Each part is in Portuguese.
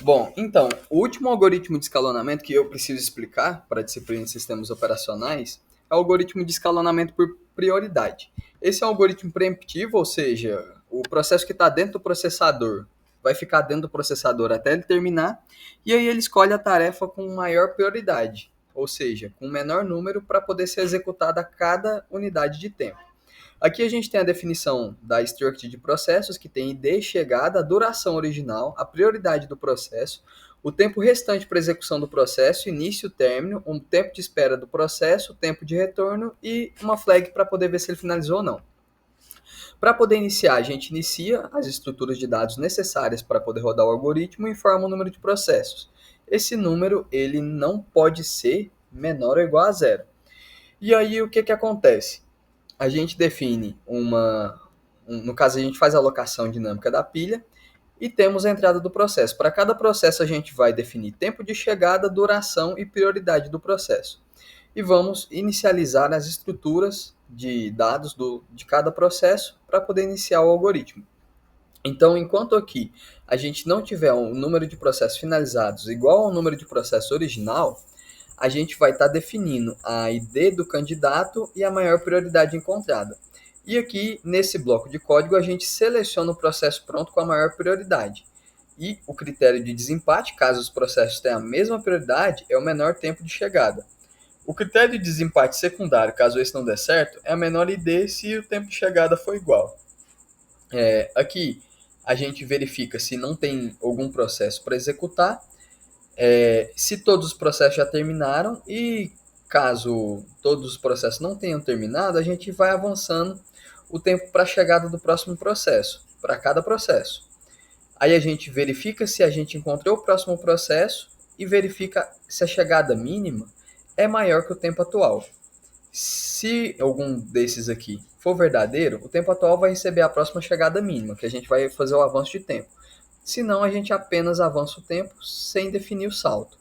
Bom, então, o último algoritmo de escalonamento que eu preciso explicar para a disciplina de sistemas operacionais é o algoritmo de escalonamento por prioridade. Esse é um algoritmo preemptivo, ou seja, o processo que está dentro do processador vai ficar dentro do processador até ele terminar, e aí ele escolhe a tarefa com maior prioridade, ou seja, com menor número para poder ser executada a cada unidade de tempo. Aqui a gente tem a definição da struct de processos, que tem ID, chegada, a duração original, a prioridade do processo, o tempo restante para execução do processo, início, término, um tempo de espera do processo, tempo de retorno e uma flag para poder ver se ele finalizou ou não. Para poder iniciar, a gente inicia as estruturas de dados necessárias para poder rodar o algoritmo e informa o número de processos. Esse número ele não pode ser menor ou igual a zero. E aí o que acontece? A gente define no caso a gente faz a alocação dinâmica da pilha e temos a entrada do processo. Para cada processo a gente vai definir tempo de chegada, duração e prioridade do processo. E vamos inicializar as estruturas de dados de cada processo para poder iniciar o algoritmo. Então, enquanto aqui a gente não tiver um número de processos finalizados igual ao número de processos original, a gente vai estar definindo a ID do candidato e a maior prioridade encontrada. E aqui, nesse bloco de código, a gente seleciona o processo pronto com a maior prioridade. E o critério de desempate, caso os processos tenham a mesma prioridade, é o menor tempo de chegada. O critério de desempate secundário, caso esse não der certo, é a menor ID se o tempo de chegada for igual. Aqui, a gente verifica se não tem algum processo para executar, se todos os processos já terminaram e caso todos os processos não tenham terminado, a gente vai avançando o tempo para a chegada do próximo processo, para cada processo. Aí a gente verifica se a gente encontrou o próximo processo e verifica se a chegada mínima é maior que o tempo atual. Se algum desses aqui for verdadeiro, o tempo atual vai receber a próxima chegada mínima, que a gente vai fazer o avanço de tempo. Senão, a gente apenas avança o tempo sem definir o salto.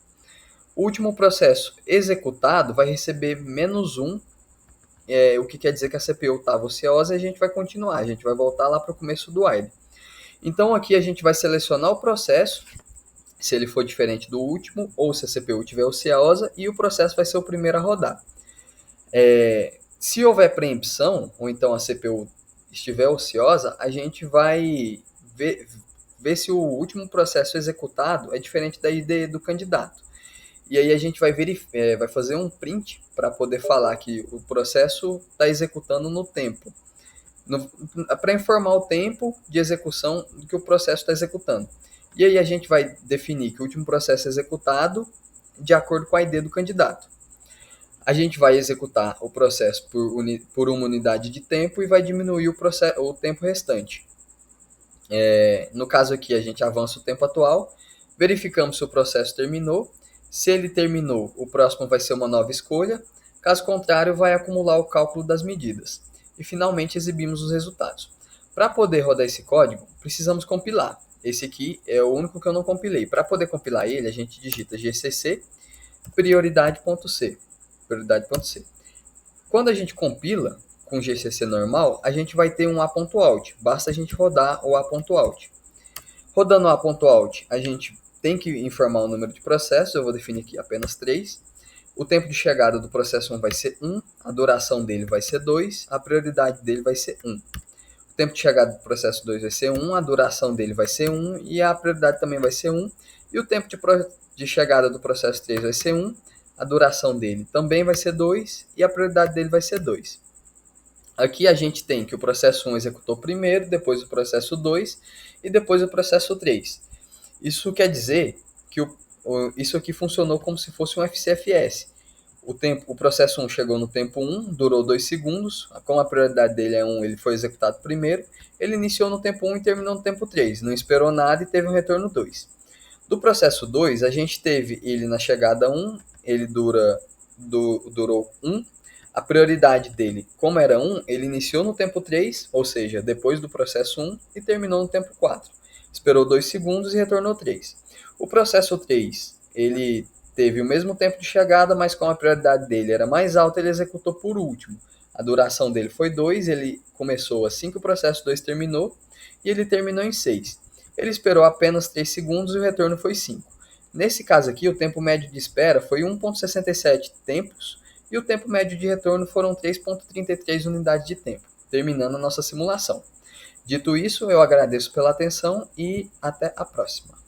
O último processo executado vai receber menos um, o que quer dizer que a CPU estava ociosa e a gente vai continuar, a gente vai voltar lá para o começo do while. Então aqui a gente vai selecionar o processo, se ele for diferente do último, ou se a CPU estiver ociosa, e o processo vai ser o primeiro a rodar. Se houver preempção, ou então a CPU estiver ociosa, a gente vai ver se o último processo executado é diferente da ID do candidato. E aí a gente vai fazer um print para poder falar que o processo está executando no tempo. Para informar o tempo de execução que o processo está executando. E aí a gente vai definir que o último processo é executado de acordo com a ID do candidato. A gente vai executar o processo por uma unidade de tempo e vai diminuir o tempo restante. No caso aqui, a gente avança o tempo atual, verificamos se o processo terminou. Se ele terminou, o próximo vai ser uma nova escolha. Caso contrário, vai acumular o cálculo das medidas. E finalmente exibimos os resultados. Para poder rodar esse código, precisamos compilar. Esse aqui é o único que eu não compilei. Para poder compilar ele, a gente digita gcc prioridade.c. Prioridade.c. Quando a gente compila com GCC normal, a gente vai ter um A.out. Basta a gente rodar o A.out. Rodando o A.out, a gente tem que informar o número de processos. Eu vou definir aqui apenas 3. O tempo de chegada do processo 1 vai ser 1, a duração dele vai ser 2, a prioridade dele vai ser 1. O tempo de chegada do processo 2 vai ser 1, a duração dele vai ser 1 e a prioridade também vai ser 1. E o tempo de chegada do processo 3 vai ser 1, a duração dele também vai ser 2 e a prioridade dele vai ser 2. Aqui a gente tem que o processo 1 executou primeiro, depois o processo 2 e depois o processo 3. Isso quer dizer que isso aqui funcionou como se fosse um FCFS. O processo 1 chegou no tempo 1, durou 2 segundos, como a prioridade dele é 1, ele foi executado primeiro, ele iniciou no tempo 1 e terminou no tempo 3, não esperou nada e teve um retorno 2. Do processo 2, a gente teve ele na chegada 1, ele durou 1, a prioridade dele, como era 1, ele iniciou no tempo 3, ou seja, depois do processo 1, e terminou no tempo 4. Esperou 2 segundos e retornou 3. O processo 3, ele teve o mesmo tempo de chegada, mas como a prioridade dele era mais alta, ele executou por último. A duração dele foi 2, ele começou assim que o processo 2 terminou, e ele terminou em 6. Ele esperou apenas 3 segundos e o retorno foi 5. Nesse caso aqui, o tempo médio de espera foi 1,67 tempos e o tempo médio de retorno foram 3,33 unidades de tempo, terminando a nossa simulação. Dito isso, eu agradeço pela atenção e até a próxima.